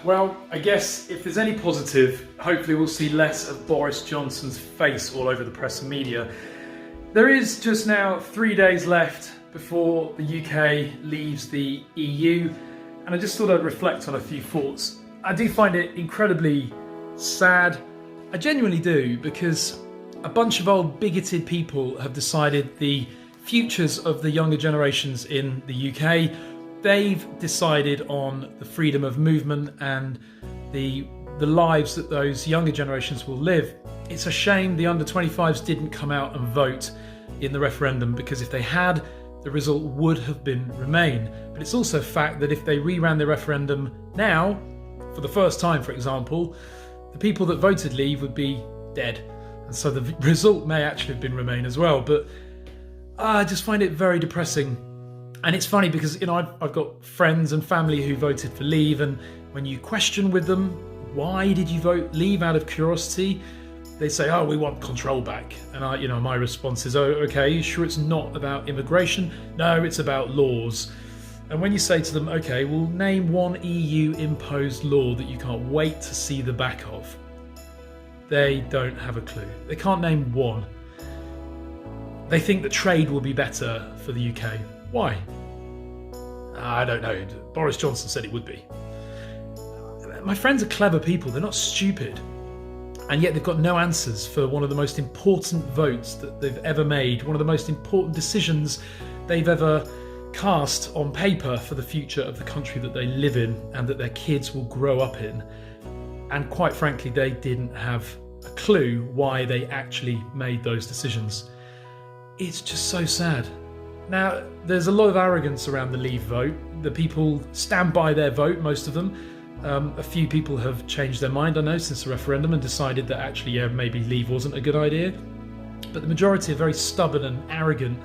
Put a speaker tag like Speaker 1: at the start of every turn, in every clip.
Speaker 1: Well, I guess if there's any positive, hopefully we'll see less of Boris Johnson's face all over the press and media. There is just now 3 days left before the UK leaves the EU, and I just thought I'd reflect on a few thoughts. I do find it incredibly sad. I genuinely do, because a bunch of old bigoted people have decided the futures of the younger generations in the UK. They've decided on the freedom of movement and the lives that those younger generations will live. It's a shame the under 25s didn't come out and vote in the referendum, because if they had, the result would have been Remain. But it's also a fact that if they reran the referendum now, for the first time, for example, the people that voted Leave would be dead. And so the result may actually have been Remain as well. But I just find it very depressing. And it's funny because, I've got friends and family who voted for Leave, and when you question with them, why did you vote Leave out of curiosity? They say, oh, we want control back. And my response is, oh, okay, you sure it's not about immigration? No, it's about laws. And when you say to them, okay, well, name one EU imposed law that you can't wait to see the back of, they don't have a clue. They can't name one. They think that trade will be better for the UK. Why? I don't know. Boris Johnson said it would be. My friends are clever people. They're not stupid. And yet they've got no answers for one of the most important votes that they've ever made, one of the most important decisions they've ever cast on paper for the future of the country that they live in and that their kids will grow up in. And quite frankly, they didn't have a clue why they actually made those decisions. It's just so sad. Now, there's a lot of arrogance around the Leave vote. The people stand by their vote, most of them. A few people have changed their mind, I know, since the referendum and decided that actually, yeah, maybe Leave wasn't a good idea. But the majority are very stubborn and arrogant,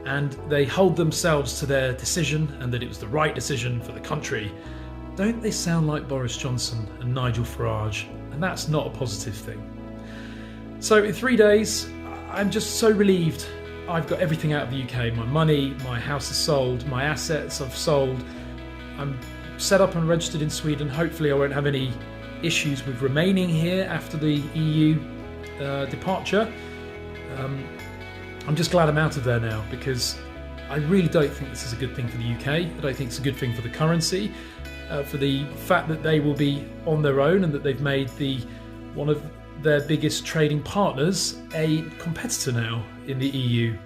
Speaker 1: and they hold themselves to their decision and that it was the right decision for the country. Don't they sound like Boris Johnson and Nigel Farage? And that's not a positive thing. So in 3 days, I'm just so relieved. I've got everything out of the UK. My money, my house is sold, my assets I've sold. I'm set up and registered in Sweden. Hopefully I won't have any issues with remaining here after the EU departure. I'm just glad I'm out of there now, because I really don't think this is a good thing for the UK. I don't think it's a good thing for the currency, for the fact that they will be on their own and that they've made one of their biggest trading partners a competitor now in the EU.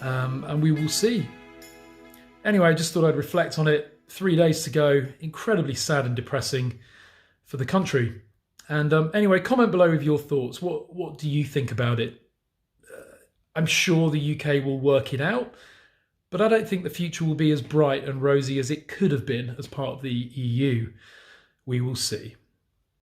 Speaker 1: And we will see. Anyway, I just thought I'd reflect on it. 3 days to go. Incredibly sad and depressing for the country. And anyway, comment below with your thoughts. What do you think about it? I'm sure the UK will work it out, but I don't think the future will be as bright and rosy as it could have been as part of the EU. We will see.